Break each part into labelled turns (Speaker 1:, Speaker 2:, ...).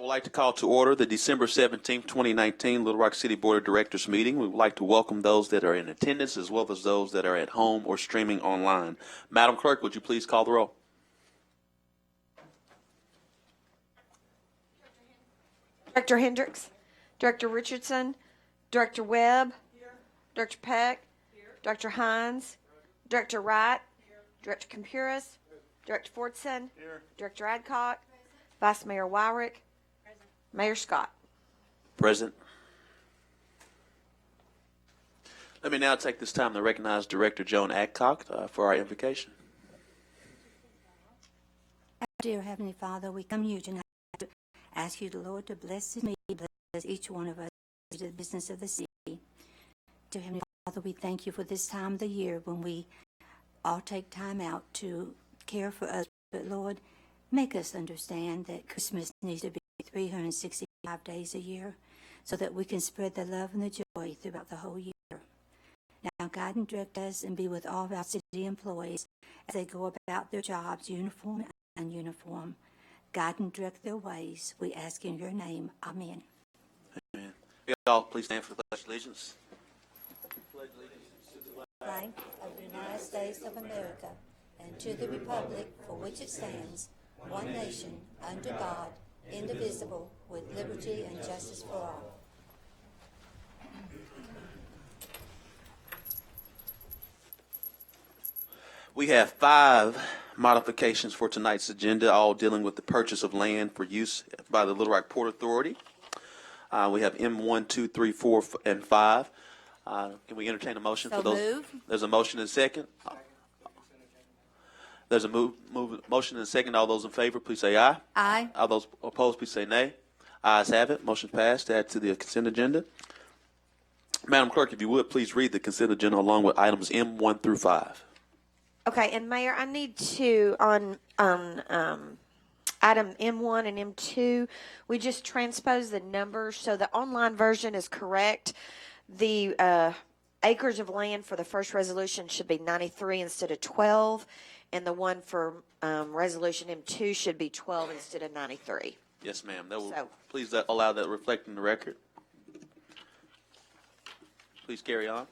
Speaker 1: would like to call to order the December 17th, 2019 Little Rock City Board of Directors meeting. We would like to welcome those that are in attendance as well as those that are at home or streaming online. Madam Clerk, would you please call the roll?
Speaker 2: Director Hendricks, Director Richardson, Director Webb, Director Peck, Director Hines, Director Wright, Director Compuris, Director Fordson, Director Adcock, Vice Mayor Wyrick, Mayor Scott.
Speaker 1: Present. Let me now take this time to recognize Director Joan Adcock for our invocation.
Speaker 3: Dear Heavenly Father, we come to you tonight to ask you, the Lord, to bless me, bless each one of us, to the business of the city. Dear Heavenly Father, we thank you for this time of the year when we all take time out to care for us. But Lord, make us understand that Christmas needs to be 365 days a year so that we can spread the love and the joy throughout the whole year. Now, guide and direct us and be with all of our city employees as they go about their jobs, uniform and uniform. Guide and direct their ways. We ask in your name. Amen.
Speaker 1: Amen. Y'all please stand for the Pledge of Allegiance.
Speaker 3: Flag of the United States of America and to the republic for which it stands, one nation, under God, indivisible, with liberty and justice for all.
Speaker 1: We have 5 modifications for tonight's agenda, all dealing with the purchase of land for use by the Little Rock Port Authority. We have M1, 2, 3, 4, and 5. Can we entertain a motion for those?
Speaker 2: Move.
Speaker 1: There's a motion and a second. There's a motion and a second. All those in favor, please say aye.
Speaker 2: Aye.
Speaker 1: All those opposed, please say nay. Ayes have it. Motion passed. Add to the consent agenda. Madam Clerk, if you would, please read the consent agenda along with items M1 through 5.
Speaker 2: Okay, and Mayor, I need to, on item M1 and M2, we just transposed the numbers, so the online version is correct. The acres of land for the first resolution should be 93 instead of 12, and the one for resolution M2 should be 12 instead of 93.
Speaker 1: Yes, ma'am. Please allow that reflect in the record. Please carry on.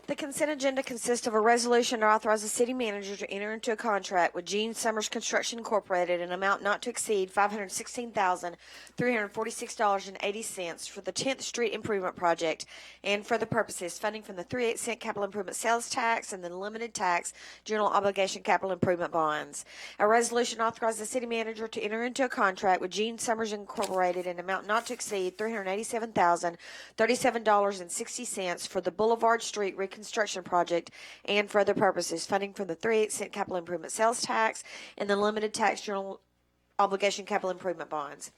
Speaker 2: The consent agenda consists of a resolution to authorize the city manager to enter into a contract with Gene Summers Construction Incorporated in an amount not to exceed $516,346.80 for the 10th Street Improvement Project and for the purposes funding from the 3/8 capital improvement sales tax and the limited tax general obligation capital improvement bonds. A resolution authorizes the city manager to enter into a contract with Gene Summers Incorporated in an amount not to exceed $387,037.60 for the Boulevard Street Reconstruction Project and for other purposes, funding from the 3/8 capital improvement sales tax and the limited tax general obligation capital improvement bonds.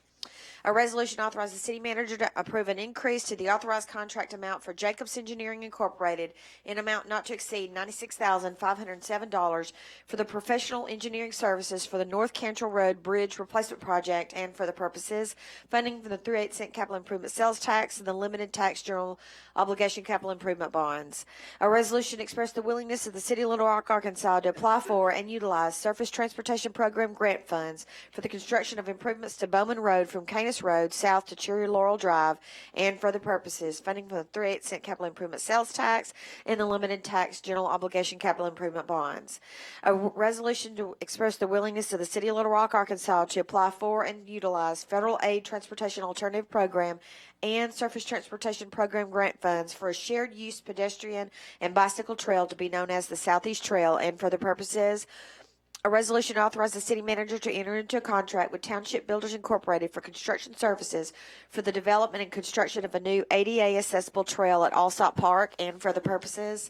Speaker 2: A resolution authorizes the city manager to approve an increase to the authorized contract amount for Jacobs Engineering Incorporated in amount not to exceed $96,507 for the professional engineering services for the North Cantrell Road Bridge Replacement Project and for the purposes funding from the 3/8 capital improvement sales tax and the limited tax general obligation capital improvement bonds. A resolution expressed the willingness of the city of Little Rock, Arkansas to apply for and utilize Surface Transportation Program grant funds for the construction of improvements to Bowman Road from Canis Road south to Cherry Laurel Drive and for the purposes funding from the 3/8 capital improvement sales tax and the limited tax general obligation capital improvement bonds. A resolution to express the willingness of the city of Little Rock, Arkansas to apply for and utilize Federal Aid Transportation Alternative Program and Surface Transportation Program grant funds for a shared use pedestrian and bicycle trail to be known as the Southeast Trail and for the purposes. A resolution authorizes the city manager to enter into a contract with Township Builders Incorporated for construction services for the development and construction of a new ADA accessible trail at Allsop Park and for the purposes.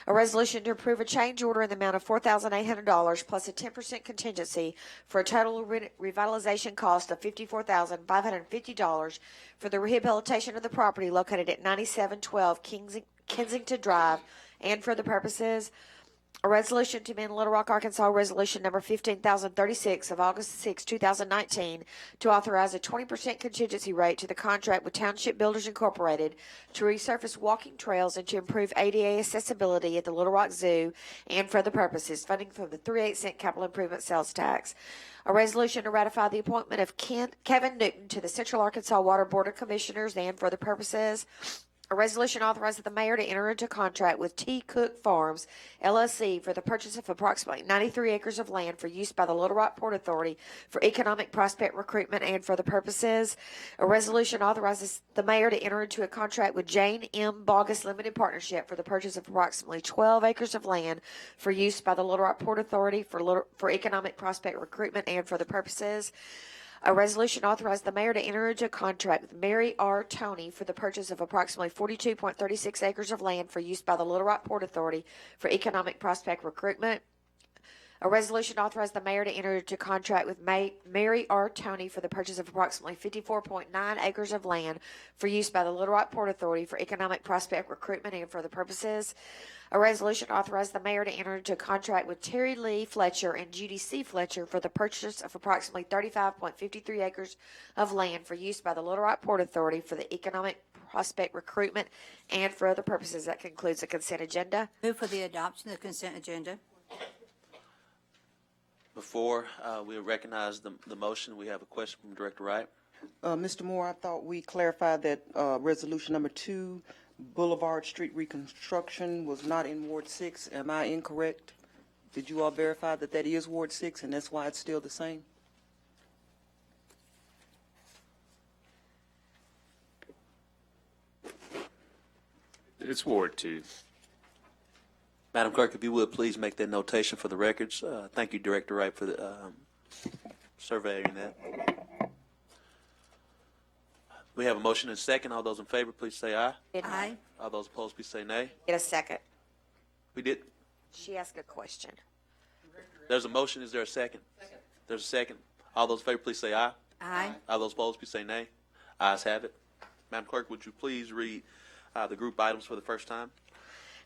Speaker 2: A resolution to approve a change order in the amount of $4,800 plus a 10% contingency for a total revitalization cost of $54,550 for the rehabilitation of the property located at 9712 Kensington Drive and for the purposes. A resolution to amend Little Rock, Arkansas Resolution number 15,036 of August 6, 2019, to authorize a 20% contingency rate to the contract with Township Builders Incorporated to resurface walking trails and to improve ADA accessibility at the Little Rock Zoo and for other purposes, funding from the 3/8 cent capital improvement sales tax. A resolution to ratify the appointment of Kevin Newton to the Central Arkansas Water Board of Commissioners and for other purposes. A resolution authorizing the mayor to enter into a contract with T. Cook Farms, LLC, for the purchase of approximately 93 acres of land for use by the Little Rock Port Authority for economic prospect recruitment and for the purposes. A resolution authorizes the mayor to enter into a contract with Jane M. Bogus Limited Partnership for the purchase of approximately 12 acres of land for use by the Little Rock Port Authority for economic prospect recruitment and for the purposes. A resolution authorized the mayor to enter into a contract with Mary R. Toney for the purchase of approximately 42.36 acres of land for use by the Little Rock Port Authority for economic prospect recruitment. A resolution authorized the mayor to enter into a contract with Mary R. Toney for the purchase of approximately 54.9 acres of land for use by the Little Rock Port Authority for economic prospect recruitment and for other purposes. A resolution authorized the mayor to enter into a contract with Terry Lee Fletcher and Judy C. Fletcher for the purchase of approximately 35.53 acres of land for use by the Little Rock Port Authority for the economic prospect recruitment and for other purposes. That concludes the consent agenda.
Speaker 3: Move for the adoption of the consent agenda.
Speaker 1: Before we recognize the motion, we have a question from Director Wright.
Speaker 4: Mr. Moore, I thought we clarified that resolution number 2, Boulevard Street reconstruction, was not in Ward 6. Am I incorrect? Did you all verify that that is Ward 6 and that's why it's still the same?
Speaker 5: It's Ward 2.
Speaker 1: Madam Clerk, if you would, please make that notation for the records. Thank you, Director Wright, for the surveying that. We have a motion and a second. All those in favor, please say aye.
Speaker 3: Aye.
Speaker 1: All those opposed, please say nay.
Speaker 2: Get a second.
Speaker 1: We did.
Speaker 2: She asked a question.
Speaker 1: There's a motion. Is there a second? There's a second. All those in favor, please say aye.
Speaker 3: Aye.
Speaker 1: All those opposed, please say nay. Ayes have it. Madam Clerk, would you please read the group items for the first time?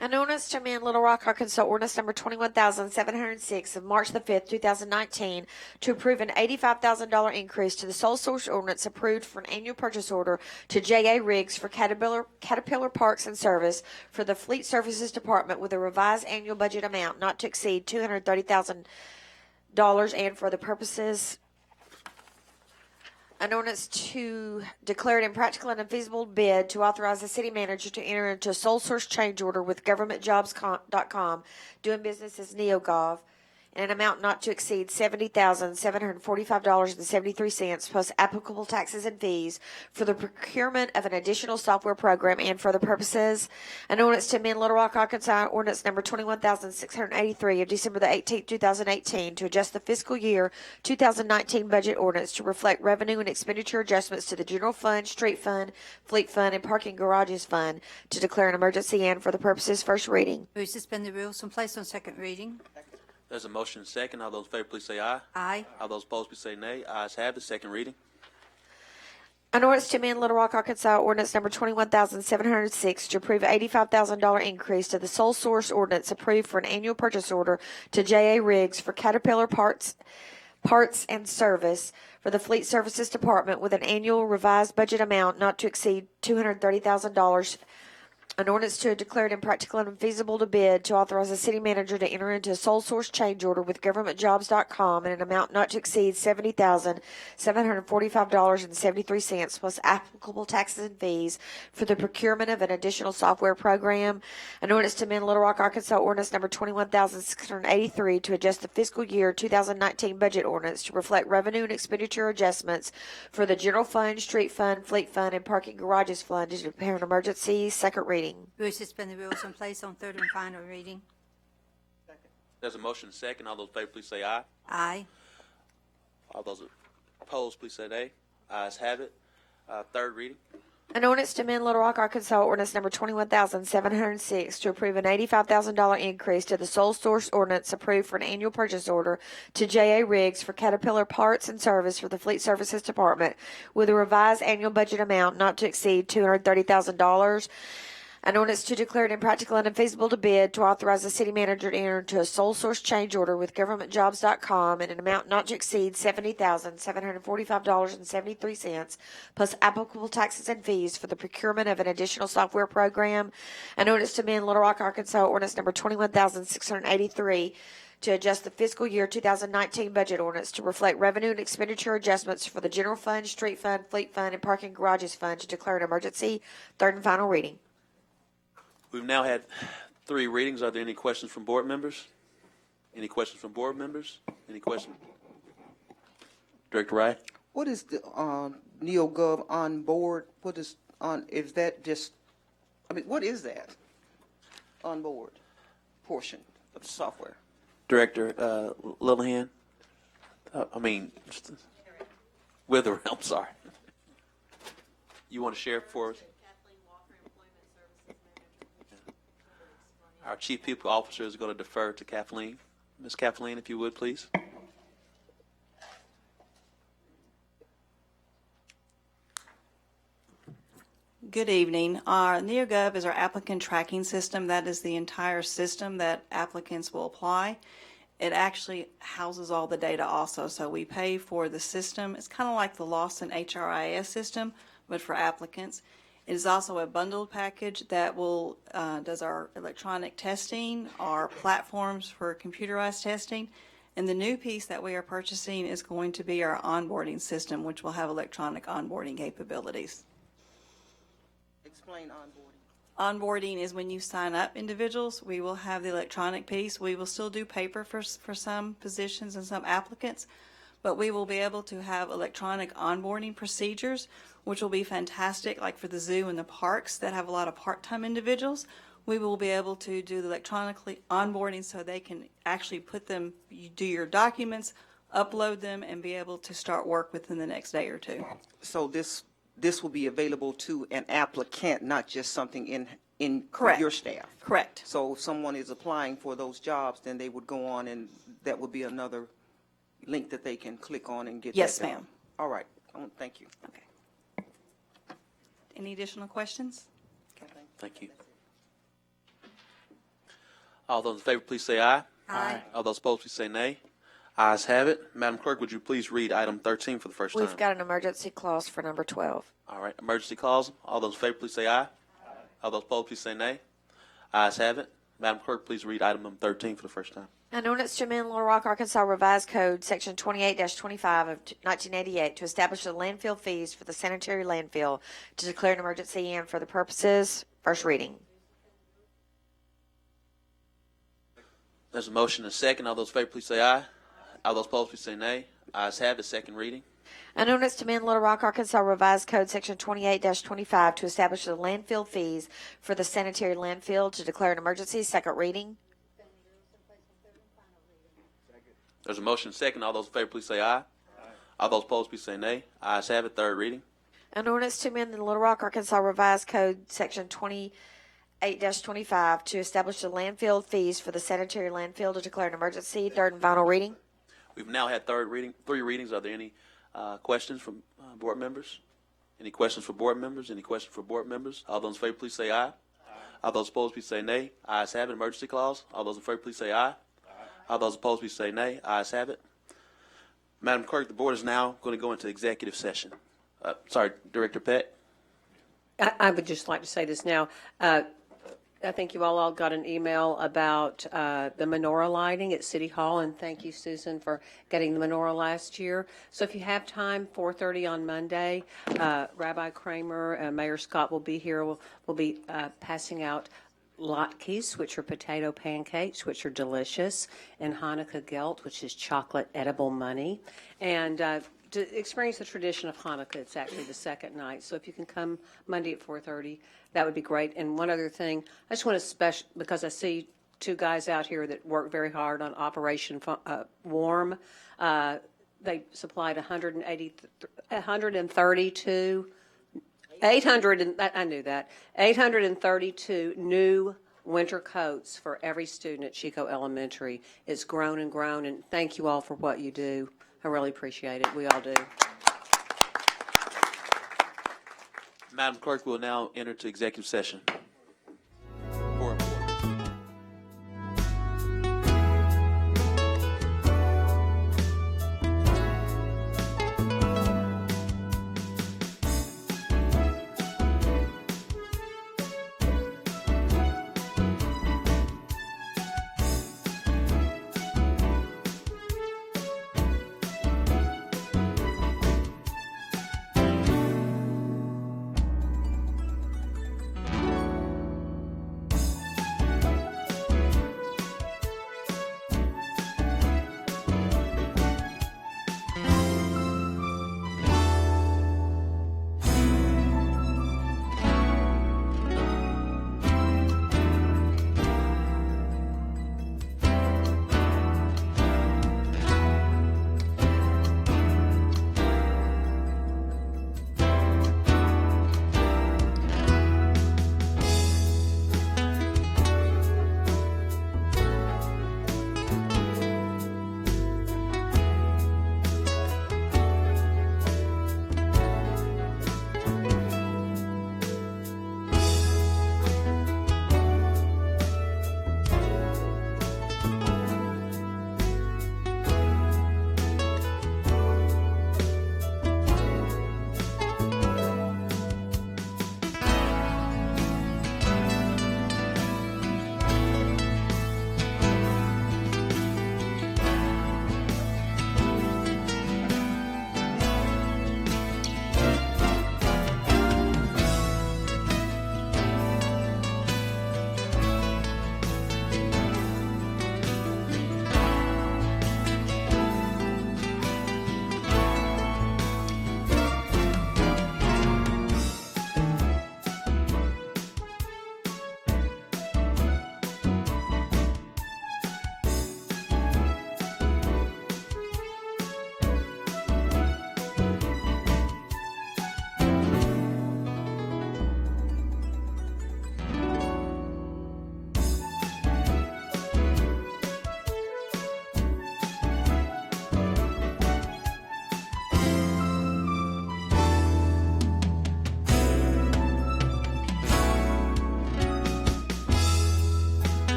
Speaker 2: An ordinance to amend Little Rock, Arkansas ordinance number 21,706 of March the 5th, 2019 to approve an $85,000 increase to the sole source ordinance approved for an annual purchase order to J.A. Riggs for Caterpillar Parks and Service for the Fleet Services Department with a revised annual budget amount not to exceed $230,000 and for the purposes. An ordinance to declare it impractical and unfeasible bid to authorize the city manager to enter into a sole source change order with governmentjobs.com, doing business as NeoGov, in an amount not to exceed $70,745.73 plus applicable taxes and fees for the procurement of an additional software program and for other purposes. An ordinance to amend Little Rock, Arkansas ordinance number 21,683 of December the 18th, 2018 to adjust the fiscal year 2019 budget ordinance to reflect revenue and expenditure adjustments to the general fund, street fund, fleet fund, and parking garages fund to declare an emergency and for the purposes first reading.
Speaker 3: Move to suspend the rules and place on second reading.
Speaker 1: There's a motion and a second. All those in favor, please say aye.
Speaker 3: Aye.
Speaker 1: All those opposed, please say nay. Ayes have it. Second reading.
Speaker 2: An ordinance to amend Little Rock, Arkansas ordinance number 21,706 to approve an $85,000 increase to the sole source ordinance approved for an annual purchase order to J.A. Riggs for Caterpillar Parts and Service for the Fleet Services Department with an annual revised budget amount not to exceed $230,000. An ordinance to declare it impractical and unfeasible to bid to authorize the city manager to enter into a sole source change order with governmentjobs.com in an amount not to exceed $70,745.73 plus applicable taxes and fees for the procurement of an additional software program. An ordinance to amend Little Rock, Arkansas ordinance number 21,683 to adjust the fiscal year 2019 budget ordinance to reflect revenue and expenditure adjustments for the general fund, street fund, fleet fund, and parking garages fund to declare an emergency. Second reading.
Speaker 3: Move to suspend the rules and place on third and final reading.
Speaker 1: There's a motion and a second. All those in favor, please say aye.
Speaker 3: Aye.
Speaker 1: All those opposed, please say nay. Ayes have it. Third reading.
Speaker 2: An ordinance to amend Little Rock, Arkansas ordinance number 21,706 to approve an $85,000 increase to the sole source ordinance approved for an annual purchase order to J.A. Riggs for Caterpillar Parts and Service for the Fleet Services Department with a revised annual budget amount not to exceed $230,000. An ordinance to declare it impractical and unfeasible to bid, to authorize the city manager to enter into a sole source change order with governmentjobs.com in an amount not to exceed $70,745.73, plus applicable taxes and fees for the procurement of an additional software program. An ordinance to amend Little Rock, Arkansas ordinance number 21,683 to adjust the fiscal year 2019 budget ordinance to reflect revenue and expenditure adjustments for the general fund, street fund, fleet fund, and parking garages fund to declare an emergency. Third and final reading.
Speaker 1: We've now had 3 readings. Are there any questions from board members? Any questions from board members? Any questions? Director Wright?
Speaker 4: What is the NeoGov on board? What is on, is that just, I mean, what is that on board portion of the software?
Speaker 1: Director Lillihan? Wither, I'm sorry. You want to share for us? Our Chief People Officer is going to defer to Kathleen. Ms. Kathleen, if you would, please.
Speaker 6: Good evening. Our NeoGov is our applicant tracking system. That is the entire system that applicants will apply. It actually houses all the data also. So we pay for the system. It's kind of like the Lawson HRIS system, but for applicants. It is also a bundled package that will does our electronic testing, our platforms for computerized testing, and the new piece that we are purchasing is going to be our onboarding system, which will have electronic onboarding capabilities.
Speaker 4: Explain onboarding.
Speaker 6: Onboarding is when you sign up individuals. We will have the electronic piece. We will still do paper for some positions and some applicants, but we will be able to have electronic onboarding procedures, which will be fantastic, like for the zoo and the parks that have a lot of part-time individuals. We will be able to do the electronically onboarding so they can actually put them, you do your documents, upload them, and be able to start work within the next day or 2.
Speaker 4: So this will be available to an applicant, not just something in
Speaker 6: Correct.
Speaker 4: your staff?
Speaker 6: Correct.
Speaker 4: So if someone is applying for those jobs, then they would go on and that would be another link that they can click on and get
Speaker 6: Yes,
Speaker 4: that done.
Speaker 6: ma'am.
Speaker 4: All right. Thank you.
Speaker 6: Okay. Any additional questions?
Speaker 1: Thank you. All those in favor, please say aye.
Speaker 2: Aye.
Speaker 1: All those opposed, please say nay. Ayes have it. Madam Clerk, would you please read item 13 for the first time?
Speaker 2: We've got an emergency clause for number 12.
Speaker 1: All right, emergency clause. All those in favor, please say aye. All those opposed, please say nay. Ayes have it. Madam Clerk, please read item number 13 for the first time.
Speaker 2: An ordinance to amend Little Rock, Arkansas Revised Code, Section 28-25 of 1988 to establish the landfill fees for the sanitary landfill to declare an emergency and for the purposes. First reading.
Speaker 1: There's a motion and a second. All those in favor, please say aye. All those opposed, please say nay. Ayes have it. Second reading.
Speaker 2: An ordinance to amend Little Rock, Arkansas Revised Code, Section 28-25 to establish the landfill fees for the sanitary landfill to declare an emergency. Second reading.
Speaker 1: There's a motion and a second. All those in favor, please say aye. All those opposed, please say nay. Ayes have it. Third reading.
Speaker 2: An ordinance to amend the Little Rock, Arkansas Revised Code, Section 28-25 to establish the landfill fees for the sanitary landfill to declare an emergency. Third and final reading.
Speaker 1: We've now had 3 readings. Are there any questions from board members? Any questions for board members? Any questions for board members? All those in favor, please say aye. All those opposed, please say nay. Ayes have it. Emergency clause. All those in favor, please say aye. All those opposed, please say nay. Ayes have it. Madam Clerk, the board is now going to go into executive session. Director Peck.
Speaker 7: I would just like to say this now. I think you all got an email about the menorah lighting at City Hall, and thank you, Susan, for getting the menorah last year. So if you have time, 4:30 on Monday, Rabbi Kramer, Mayor Scott will be here. We'll be passing out latkes, which are potato pancakes, which are delicious, and Hanukkah gelt, which is chocolate edible money. And to experience the tradition of Hanukkah, it's actually the second night. So if you can come Monday at 4:30, that would be great. And one other thing, I just want to because I see 2 guys out here that work very hard on Operation Warm. They supplied 832 new winter coats for every student at Chico Elementary. It's grown and grown, and thank you all for what you do. I really appreciate it. We all do.
Speaker 1: Madam Clerk, we will now enter to executive session.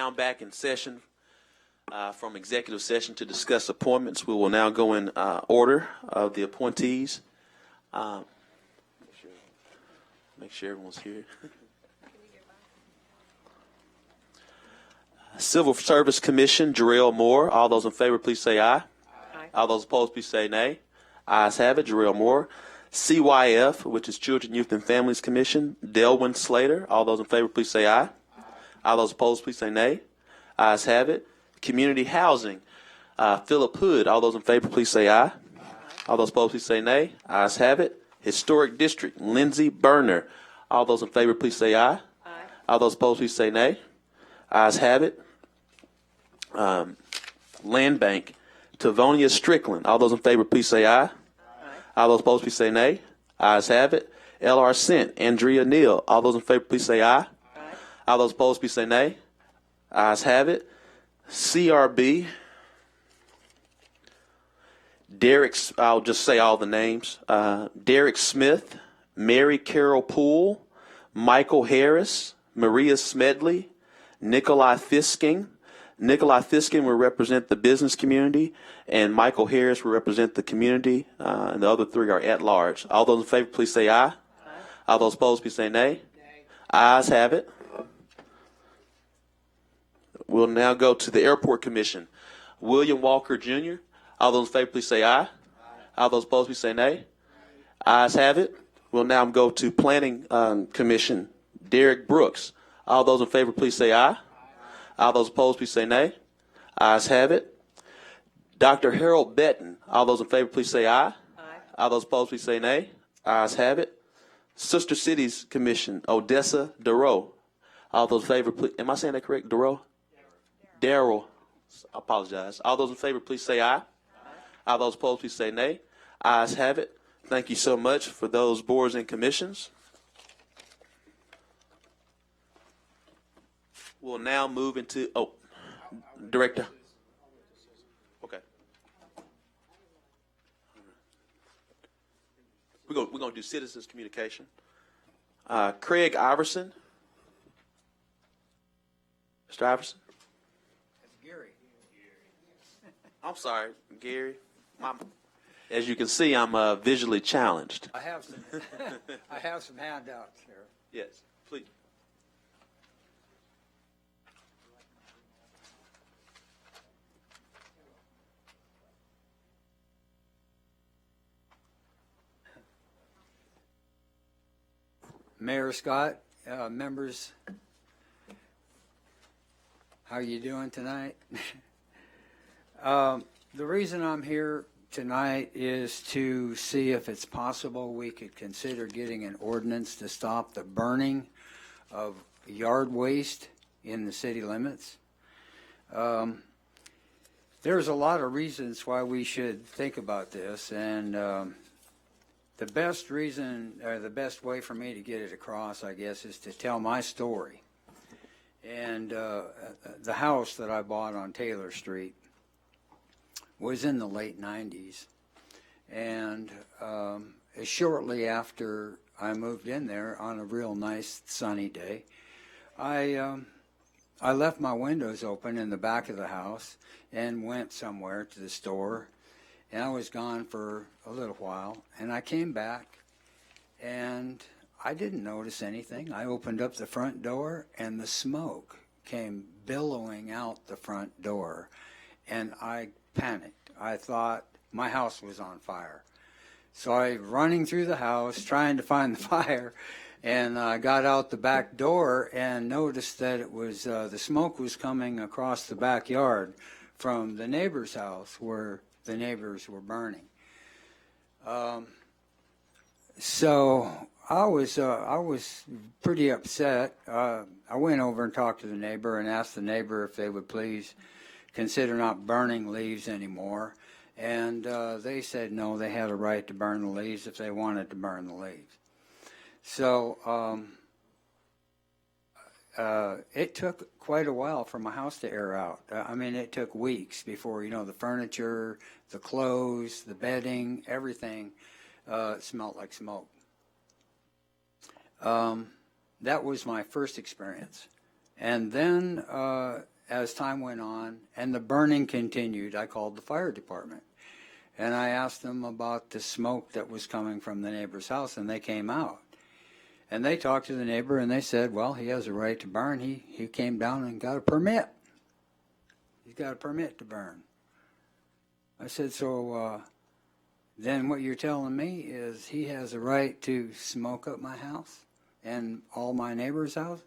Speaker 1: now back in session from executive session to discuss appointments. We will now go in order of the appointees. Make sure everyone's here. Civil Service Commission, Jarrell Moore. All those in favor, please say aye.
Speaker 7: Aye.
Speaker 1: All those opposed, please say nay. Ayes have it, Jarrell Moore. CYF, which is Children, Youth, and Families Commission, Delwyn Slater. All those in favor, please say aye. All those opposed, please say nay. Ayes have it. Community Housing, Philip Hood. All those in favor, please say aye. All those opposed, please say nay. Ayes have it. Historic District, Lindsey Berner. All those in favor, please say aye.
Speaker 7: Aye.
Speaker 1: All those opposed, please say nay. Ayes have it. Land Bank, Tavonia Strickland. All those in favor, please say aye. All those opposed, please say nay. Ayes have it. LR Cent, Andrea Neal. All those in favor, please say aye. All those opposed, please say nay. Ayes have it. CRB, Derek, I'll just say all the names. Derek Smith, Mary Carol Poole, Michael Harris, Maria Smedley, Nikolai Fisking. Nikolai Fisking will represent the business community, and Michael Harris will represent the community, and the other three are at large. All those in favor, please say aye. All those opposed, please say nay. Ayes have it. We'll now go to the Airport Commission. William Walker Jr. All those in favor, please say aye. All those opposed, please say nay. Ayes have it. We'll now go to Planning Commission. Derek Brooks. All those in favor, please say aye. All those opposed, please say nay. Ayes have it. Dr. Harold Betton. All those in favor, please say aye. All those opposed, please say nay. Ayes have it. Sister Cities Commission. Odessa Darrow. All those in favor, please. Am I saying that correct? Darrow? Darrell. I apologize. All those in favor, please say aye. All those opposed, please say nay. Ayes have it. Thank you so much for those boards and commissions. We'll now move into, Director. Okay. We're going to do citizens communication. Craig Iverson. Mr. Iverson?
Speaker 8: Gary.
Speaker 1: I'm sorry, Gary. As you can see, I'm visually challenged.
Speaker 8: I have some, I have some handouts here.
Speaker 1: Yes, please.
Speaker 8: Mayor Scott, members, how you doing tonight? The reason I'm here tonight is to see if it's possible we could consider getting an ordinance to stop the burning of yard waste in the city limits. There's a lot of reasons why we should think about this, and the best reason, or the best way for me to get it across, I guess, is to tell my story. And the house that I bought on Taylor Street was in the late 90s. And shortly after I moved in there on a real nice sunny day, I left my windows open in the back of the house and went somewhere to the store. And I was gone for a little while, and I came back, and I didn't notice anything. I opened up the front door, and the smoke came billowing out the front door, and I panicked. I thought my house was on fire. So I running through the house, trying to find the fire, and I got out the back door and noticed that it was the smoke was coming across the backyard from the neighbor's house where the neighbors were burning. So I was pretty upset. I went over and talked to the neighbor and asked the neighbor if they would please consider not burning leaves anymore. And they said no, they had a right to burn the leaves if they wanted to burn the leaves. So it took quite a while for my house to air out. I mean, it took weeks before, the furniture, the clothes, the bedding, everything smelled like smoke. That was my first experience. And then as time went on and the burning continued, I called the fire department. And I asked them about the smoke that was coming from the neighbor's house, and they came out. And they talked to the neighbor, and they said, well, he has a right to burn. He came down and got a permit. He's got a permit to burn. I said, so then what you're telling me is he has a right to smoke up my house and all my neighbors' house?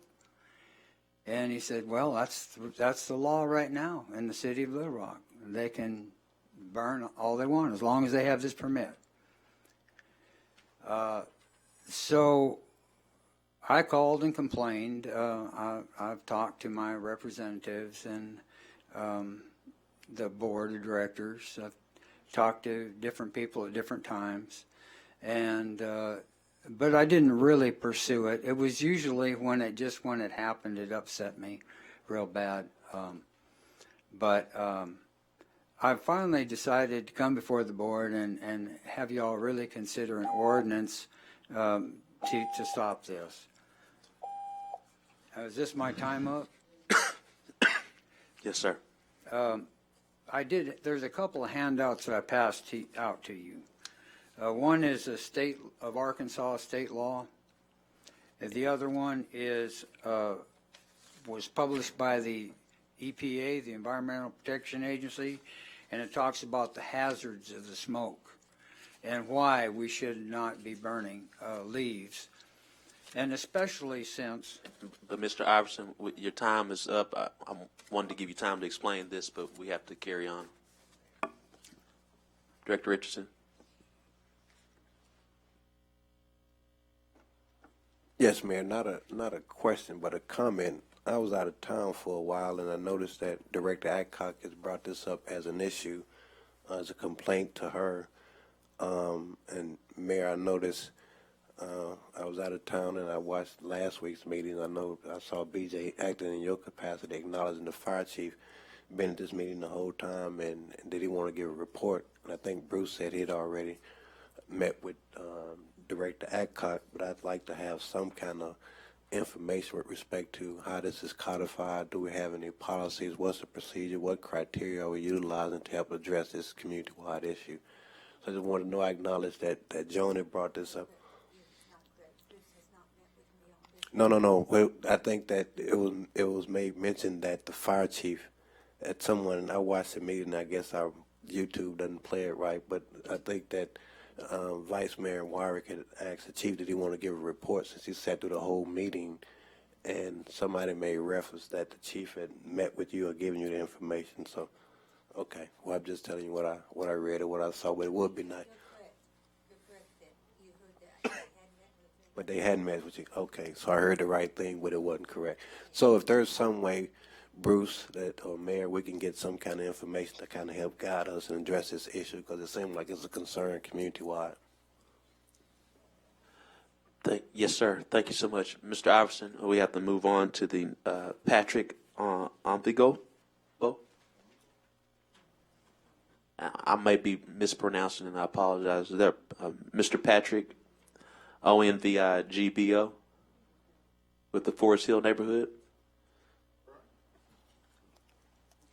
Speaker 8: And he said, well, that's the law right now in the city of Little Rock. They can burn all they want as long as they have this permit. So I called and complained. I've talked to my representatives and the board of directors. I've talked to different people at different times, and but I didn't really pursue it. It was usually when it happened, it upset me real bad. But I finally decided to come before the board and have y'all really consider an ordinance to stop this. Is this my time up?
Speaker 1: Yes, sir.
Speaker 8: There's a couple of handouts that I passed out to you. One is a state of Arkansas state law. And the other one was published by the EPA, the Environmental Protection Agency, and it talks about the hazards of the smoke and why we should not be burning leaves. And especially since...
Speaker 1: But Mr. Iverson, your time is up. I wanted to give you time to explain this, but we have to carry on. Director Richardson.
Speaker 9: Yes, Mayor. Not a question, but a comment. I was out of town for a while, and I noticed that Director Adcock has brought this up as an issue, as a complaint to her. And Mayor, I noticed I was out of town, and I watched last week's meeting. I saw BJ acting in your capacity, acknowledging the fire chief been at this meeting the whole time, and did he want to give a report? And I think Bruce said he'd already met with Director Adcock, but I'd like to have some kind of information with respect to how this is codified. Do we have any policies? What's the procedure? What criteria are we utilizing to help address this community-wide issue? So I just want to know, I acknowledge that Joni brought this up. No. Well, I think that it was made mention that the fire chief, that someone, I watched the meeting, I guess our YouTube doesn't play it right, but I think that Vice Mayor Warwick had asked the chief, did he want to give a report, since he sat through the whole meeting, and somebody made reference that the chief had met with you or given you the information. So, okay, well, I'm just telling you what I read or what I saw, but it would be nice. But they hadn't met with you. Okay, so I heard the right thing, but it wasn't correct. So if there's some way, Bruce, or Mayor, we can get some kind of information to kind of help guide us and address this issue, because it seems like it's a concern community-wide.
Speaker 1: Yes, sir. Thank you so much. Mr. Iverson, we have to move on to the Patrick Onthego. I may be mispronouncing, and I apologize. Is there Mr. Patrick Onvigbo with the Forest Hill neighborhood?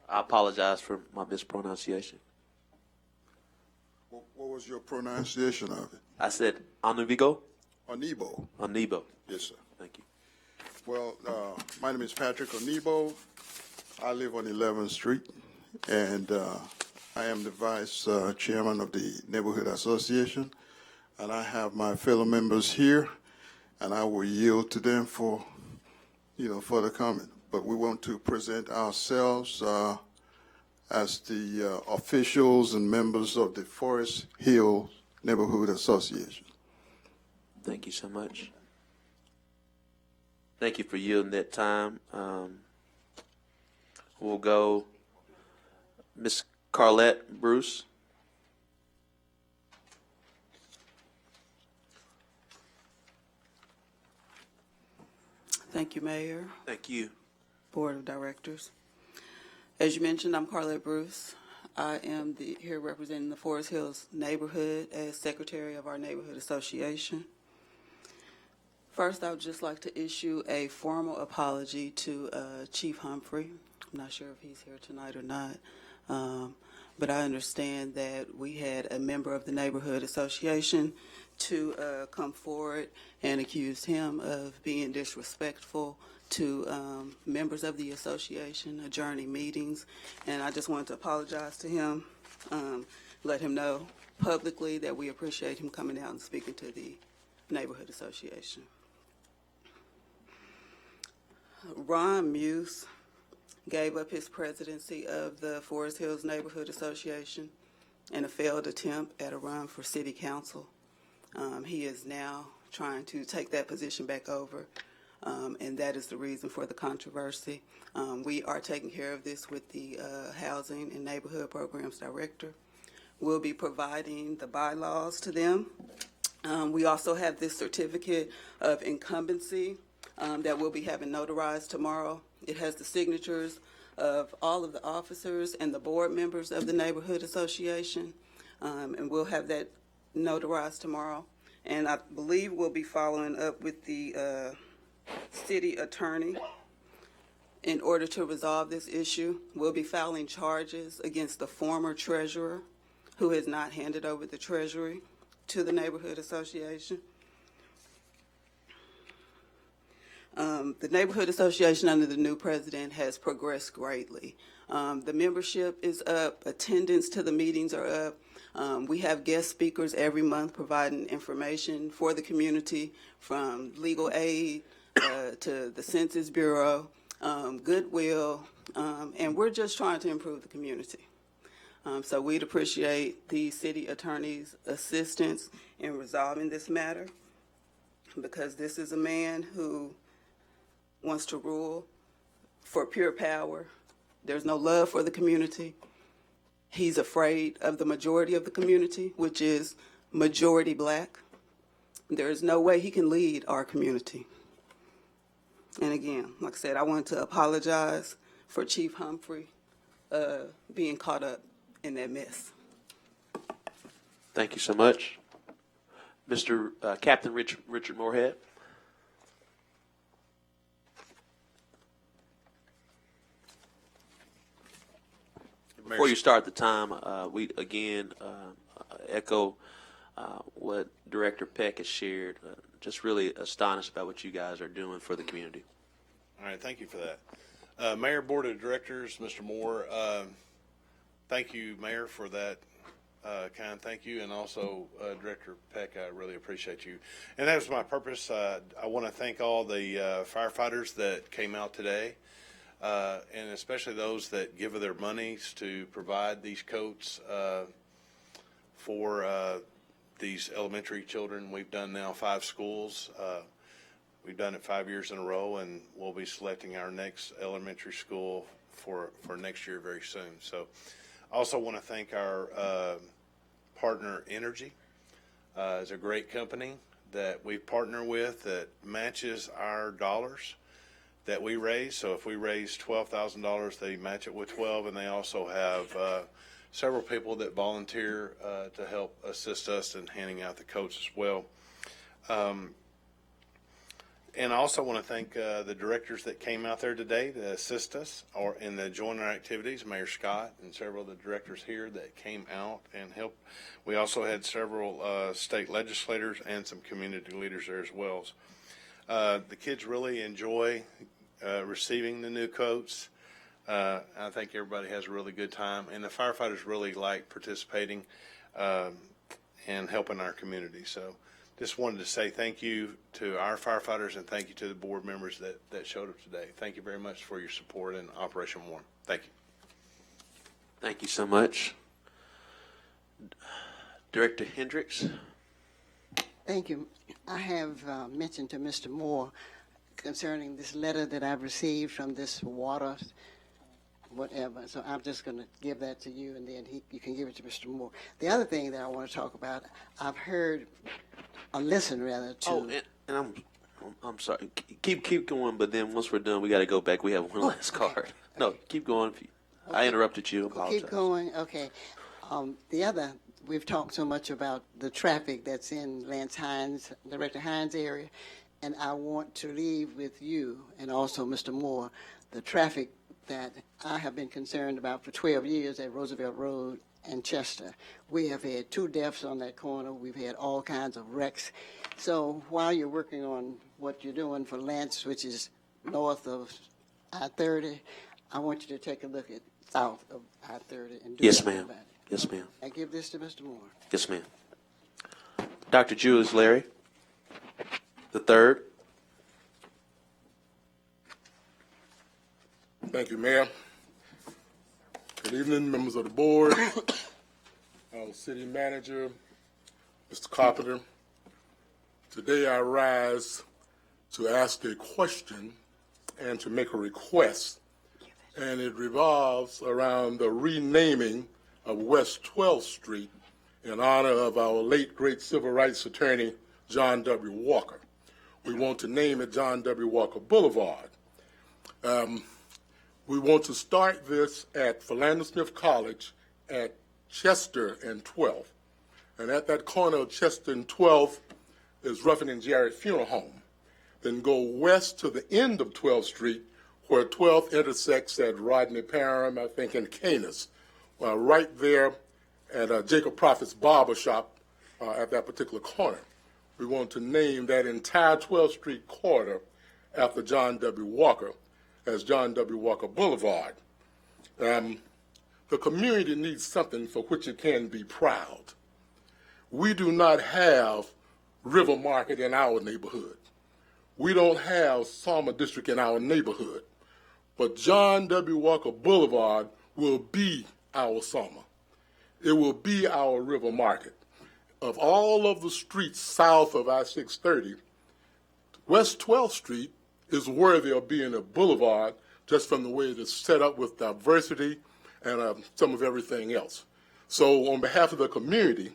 Speaker 1: I apologize for my mispronunciation.
Speaker 10: What was your pronunciation of it?
Speaker 1: I said Onvigbo.
Speaker 10: Onebo.
Speaker 1: Onebo.
Speaker 10: Yes, sir.
Speaker 1: Thank you.
Speaker 10: Well, my name is Patrick Onebo. I live on 11th Street, and I am the vice chairman of the Neighborhood Association, and I have my fellow members here, and I will yield to them for, further comment. But we want to present ourselves as the officials and members of the Forest Hill Neighborhood Association.
Speaker 1: Thank you so much. Thank you for yielding that time. We'll go Miss Carlette Bruce.
Speaker 11: Thank you, Mayor.
Speaker 1: Thank you.
Speaker 11: Board of Directors. As you mentioned, I'm Carlette Bruce. I am here representing the Forest Hills neighborhood as secretary of our neighborhood association. First, I would just like to issue a formal apology to Chief Humphrey. I'm not sure if he's here tonight or not. But I understand that we had a member of the neighborhood association to come forward and accuse him of being disrespectful to members of the association, adjourning meetings. And I just wanted to apologize to him, let him know publicly that we appreciate him coming out and speaking to the neighborhood association. Ron Muse gave up his presidency of the Forest Hills Neighborhood Association in a failed attempt at a run for city council. He is now trying to take that position back over, and that is the reason for the controversy. We are taking care of this with the Housing and Neighborhood Programs Director. We'll be providing the bylaws to them. We also have this certificate of incumbency that we'll be having notarized tomorrow. It has the signatures of all of the officers and the board members of the neighborhood association, and we'll have that notarized tomorrow. And I believe we'll be following up with the city attorney in order to resolve this issue. We'll be filing charges against the former treasurer who has not handed over the treasury to the neighborhood association. The neighborhood association under the new president has progressed greatly. The membership is up, attendance to the meetings are up. We have guest speakers every month providing information for the community, from legal aid to the Census Bureau, Goodwill, and we're just trying to improve the community. So we'd appreciate the city attorney's assistance in resolving this matter, because this is a man who wants to rule for pure power. There's no love for the community. He's afraid of the majority of the community, which is majority black. There is no way he can lead our community. And again, like I said, I want to apologize for Chief Humphrey being caught up in that mess.
Speaker 1: Thank you so much. Mr. Captain Richard Moorhead. Before you start the time, we again echo what Director Peck has shared. Just really astonished about what you guys are doing for the community.
Speaker 12: All right, thank you for that. Mayor, Board of Directors, Mr. Moore, thank you, Mayor, for that kind thank you, and also Director Peck, I really appreciate you. And that was my purpose. I want to thank all the firefighters that came out today. And especially those that give of their monies to provide these coats for these elementary children. We've done now 5 schools. We've done it 5 years in a row, and we'll be selecting our next elementary school for next year very soon. So I also want to thank our partner Energy. It's a great company that we partner with that matches our dollars that we raise. So if we raise $12,000, they match it with 12, and they also have several people that volunteer to help assist us in handing out the coats as well. And I also want to thank the directors that came out there today to assist us or in the joint our activities, Mayor Scott and several of the directors here that came out and helped. We also had several state legislators and some community leaders there as well. The kids really enjoy receiving the new coats. I think everybody has a really good time, and the firefighters really like participating and helping our community. So just wanted to say thank you to our firefighters and thank you to the board members that showed up today. Thank you very much for your support in Operation Warm. Thank you.
Speaker 1: Thank you so much. Director Hendricks.
Speaker 13: Thank you. I have mentioned to Mr. Moore concerning this letter that I've received from this water, whatever. So I'm just going to give that to you, and then you can give it to Mr. Moore. The other thing that I want to talk about, I've heard, or listened rather, to.
Speaker 1: Oh, and I'm sorry. Keep going, but then once we're done, we got to go back. We have one last card. No, keep going. If you, okay. I interrupted you. Apologize.
Speaker 13: Keep going. Okay. The other, we've talked so much about the traffic that's in Lance Hines, Director Hines area, and I want to leave with you and also Mr. Moore the traffic that I have been concerned about for 12 years at Roosevelt Road and Chester. We have had 2 deaths on that corner. We've had all kinds of wrecks. So while you're working on what you're doing for Lance, which is north of I-30, I want you to take a look at south of I-30 and do
Speaker 1: Yes,
Speaker 13: something
Speaker 1: ma'am.
Speaker 13: about it.
Speaker 1: Yes, ma'am.
Speaker 13: I give this to Mr. Moore.
Speaker 1: Yes, ma'am. Dr. Julius Larry, the third.
Speaker 14: Thank you, Mayor. Good evening, members of the board, our city manager, Mr. Carpenter. Today I rise to ask a question and to make a request, and it revolves around the renaming of West 12th Street in honor of our late great civil rights attorney, John W. Walker. We want to name it John W. Walker Boulevard. We want to start this at Philander Smith College at Chester and 12th. And at that corner of Chester and 12th is Ruffin and Jarrett Funeral Home. Then go west to the end of 12th Street, where 12th intersects at Rodney Parham, I think, and Canis. Right there at Jacob Prophet's Barber Shop at that particular corner. We want to name that entire 12th Street corridor after John W. Walker as John W. Walker Boulevard. The community needs something for which it can be proud. We do not have River Market in our neighborhood. We don't have Summer District in our neighborhood. But John W. Walker Boulevard will be our Summer. It will be our River Market. Of all of the streets south of I-630, West 12th Street is worthy of being a boulevard just from the way it is set up with diversity and some of everything else. So on behalf of the community,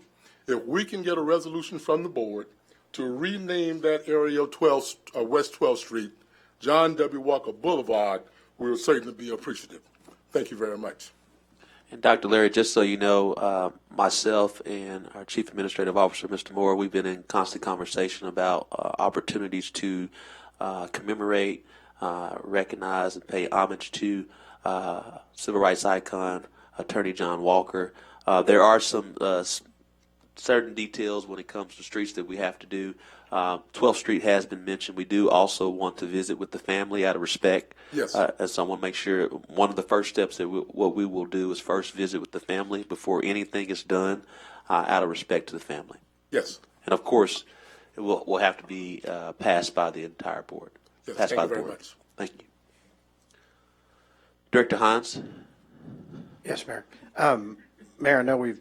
Speaker 14: if we can get a resolution from the board to rename that area of West 12th Street John W. Walker Boulevard, we will certainly be appreciative. Thank you very much.
Speaker 1: And Dr. Larry, just so you know, myself and our Chief Administrative Officer, Mr. Moore, we've been in constant conversation about opportunities to commemorate, recognize, and pay homage to civil rights icon, Attorney John Walker. There are some certain details when it comes to streets that we have to do. 12th Street has been mentioned. We do also want to visit with the family out of respect.
Speaker 14: Yes.
Speaker 1: And so I want to make sure one of the first steps that what we will do is first visit with the family before anything is done out of respect to the family.
Speaker 14: Yes.
Speaker 1: And of course, it will have to be passed by the entire board.
Speaker 14: Yes,
Speaker 1: Passed
Speaker 14: thank
Speaker 1: by
Speaker 14: you
Speaker 1: the
Speaker 14: very
Speaker 1: board.
Speaker 14: much.
Speaker 1: Thank you. Director Hines?
Speaker 15: Yes, Mayor. Mayor, I know we've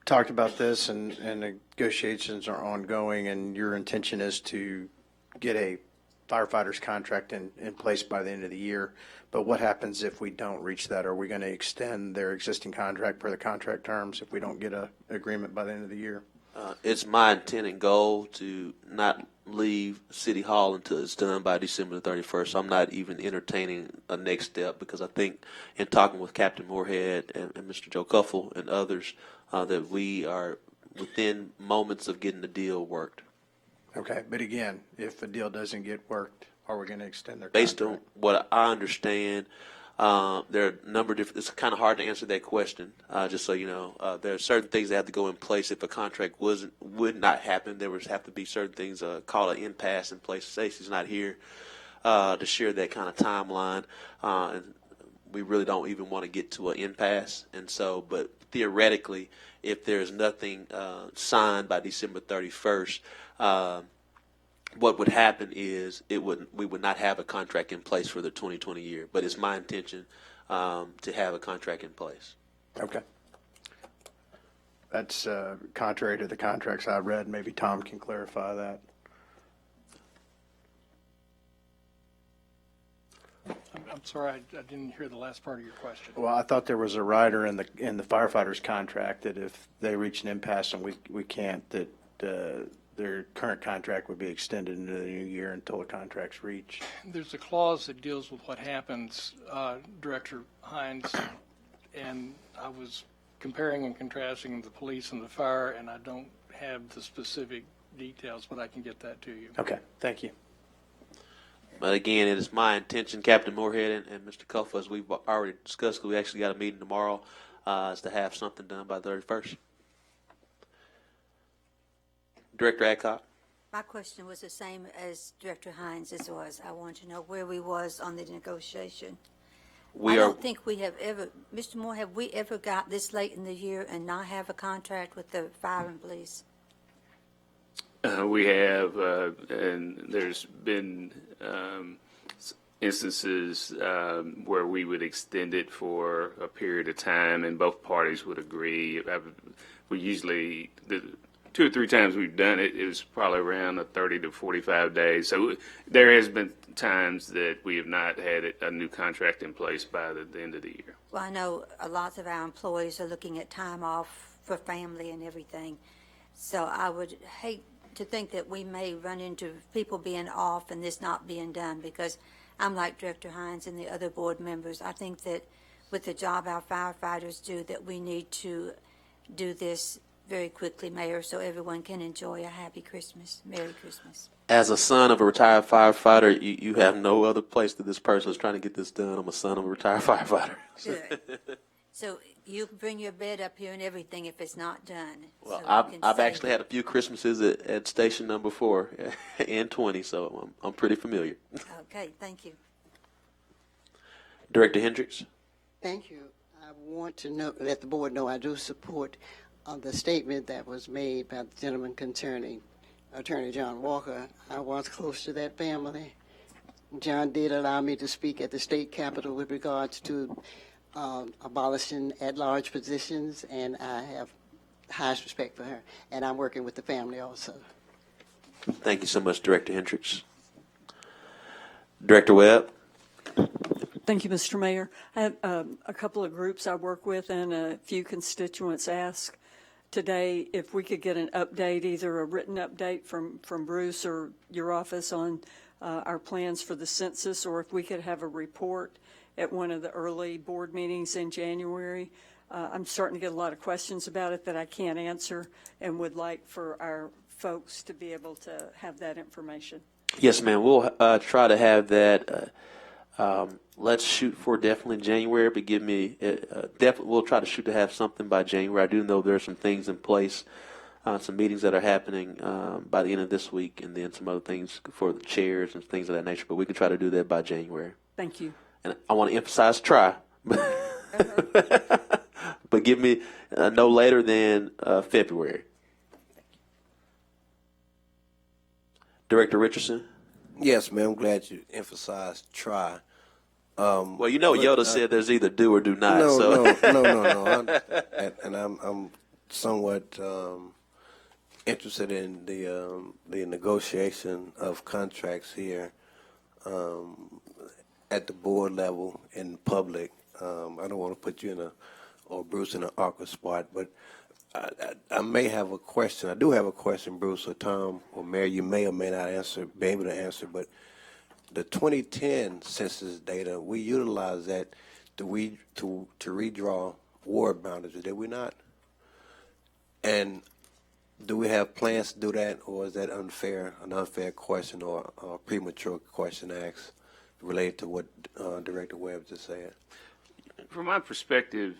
Speaker 15: talked about this and negotiations are ongoing, and your intention is to get a firefighter's contract in place by the end of the year. But what happens if we don't reach that? Are we going to extend their existing contract per the contract terms if we don't get an agreement by the end of the year?
Speaker 1: It's my intent and goal to not leave City Hall until it's done by December the 31st. I'm not even entertaining a next step because I think in talking with Captain Moorhead and Mr. Joe Cuffle and others that we are within moments of getting the deal worked.
Speaker 15: Okay, but again, if a deal doesn't get worked, are we going to extend their
Speaker 1: Based
Speaker 15: contract?
Speaker 1: on what I understand, there are a number of different, it's kind of hard to answer that question, just so you know. There are certain things that have to go in place if a contract would not happen. There would have to be certain things called an impasse in place. Stacey's not here to share that kind of timeline, and we really don't even want to get to an impasse. And so, but theoretically, if there's nothing signed by December 31st, what would happen is we would not have a contract in place for the 2020 year. But it's my intention to have a contract in place.
Speaker 15: Okay. That's contrary to the contracts I read. Maybe Tom can clarify that.
Speaker 16: I'm sorry, I didn't hear the last part of your question.
Speaker 15: Well, I thought there was a rider in the firefighters' contract that if they reach an impasse and we can't, that their current contract would be extended into the new year until the contract's reached.
Speaker 16: There's a clause that deals with what happens, Director Hines, and I was comparing and contrasting the police and the fire, and I don't have the specific details, but I can get that to you.
Speaker 15: Okay, thank you.
Speaker 1: But again, it is my intention, Captain Moorhead and Mr. Cuffa, as we've already discussed, 'cause we actually got a meeting tomorrow, is to have something done by the 31st. Director Adcock?
Speaker 3: My question was the same as Director Hines's was. I want to know where we was on the negotiation. I don't think we have ever, Mr. Moore, have we ever got this late in the year and not have a contract with the fire and police?
Speaker 5: We have, and there's been instances where we would extend it for a period of time, and both parties would agree. We usually, the 2 or 3 times we've done it, it was probably around 30 to 45 days. So there has been times that we have not had a new contract in place by the end of the year.
Speaker 3: Well, I know a lot of our employees are looking at time off for family and everything. So I would hate to think that we may run into people being off and this not being done, because I'm like Director Hines and the other board members. I think that with the job our firefighters do, that we need to do this very quickly, Mayor, so everyone can enjoy a happy Christmas. Merry Christmas.
Speaker 1: As a son of a retired firefighter, you have no other place that this person is trying to get this done. I'm a son of a retired firefighter.
Speaker 3: Good. So you can bring your bed up here and everything if it's not done.
Speaker 1: Well,
Speaker 3: So we can
Speaker 1: I've
Speaker 3: save
Speaker 1: actually
Speaker 3: it.
Speaker 1: had a few Christmases at station number 4 and 20, so I'm pretty familiar.
Speaker 3: Okay, thank you.
Speaker 1: Director Hendricks?
Speaker 13: Thank you. I want to know, let the board know I do support the statement that was made by the gentleman concerning Attorney John Walker. I was close to that family. John did allow me to speak at the state capitol with regards to abolishing at-large positions, and I have highest respect for her. And I'm working with the family also.
Speaker 1: Thank you so much, Director Hendricks. Director Webb?
Speaker 17: Thank you, Mr. Mayor. I have a couple of groups I work with and a few constituents ask today if we could get an update, either a written update from Bruce or your office on our plans for the census, or if we could have a report at one of the early board meetings in January. I'm starting to get a lot of questions about it that I can't answer, and would like for our folks to be able to have that information.
Speaker 1: Yes, ma'am. We'll try to have that. Let's shoot for definitely January, but give me we'll try to shoot to have something by January. I do know there are some things in place, some meetings that are happening by the end of this week, and then some other things for the chairs and things of that nature. But we can try to do that by January.
Speaker 17: Thank you.
Speaker 1: And I want to emphasize try, but give me no later than February. Director Richardson?
Speaker 9: Yes, ma'am. I'm glad you emphasized try.
Speaker 1: Well, you know, Yoda said there's either do or do not.
Speaker 9: No,
Speaker 1: so.
Speaker 9: no. And I'm somewhat interested in the negotiation of contracts here at the board level in public. I don't want to put you or Bruce in an awkward spot, but I may have a question. I do have a question, Bruce or Tom or Mary. You may or may not be able to answer, but the 2010 census data, we utilized that to redraw ward boundaries, did we not? And do we have plans to do that, or is that an unfair question or a premature question asked related to what Director Webb just said?
Speaker 5: From my perspective,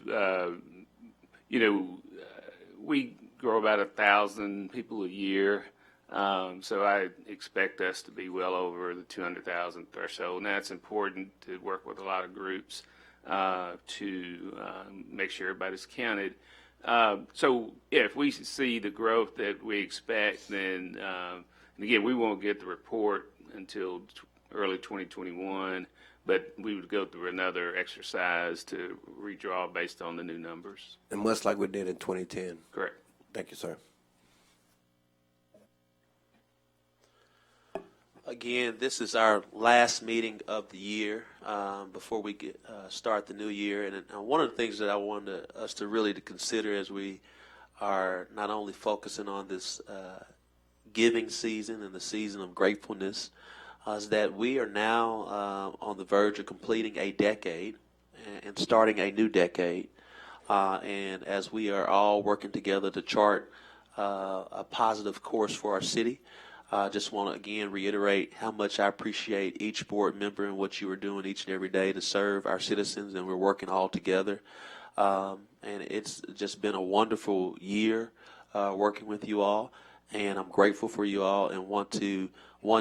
Speaker 5: we grow about 1,000 people a year. So I expect us to be well over the 200,000 threshold. Now it's important to work with a lot of groups to make sure everybody's counted. So if we see the growth that we expect, then, and again, we won't get the report until early 2021, but we would go through another exercise to redraw based on the new numbers.
Speaker 9: And much like we did in 2010.
Speaker 5: Correct.
Speaker 9: Thank you, sir.
Speaker 1: Again, this is our last meeting of the year before we start the new year. And one of the things that I wanted us to really to consider as we are not only focusing on this giving season and the season of gratefulness is that we are now on the verge of completing a decade and starting a new decade. And as we are all working together to chart a positive course for our city, I just want to again reiterate how much I appreciate each board member and what you are doing each and every day to serve our citizens, and we're working all together. And it's just been a wonderful year working with you all, and I'm grateful for you all, and want to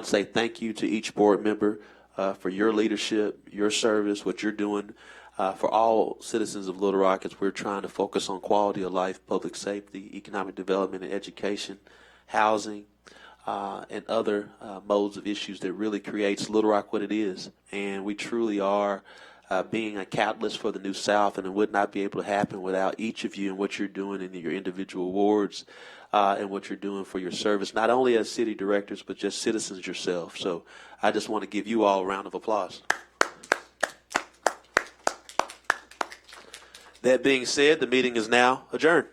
Speaker 1: say thank you to each board member for your leadership, your service, what you're doing for all citizens of Little Rock as we're trying to focus on quality of life, public safety, economic development and education, housing, and other modes of issues that really creates Little Rock what it is. And we truly are being a catalyst for the New South, and it would not be able to happen without each of you and what you're doing in your individual wards and what you're doing for your service, not only as city directors, but just citizens yourself. So I just want to give you all a round of applause. That being said, the meeting is now adjourned.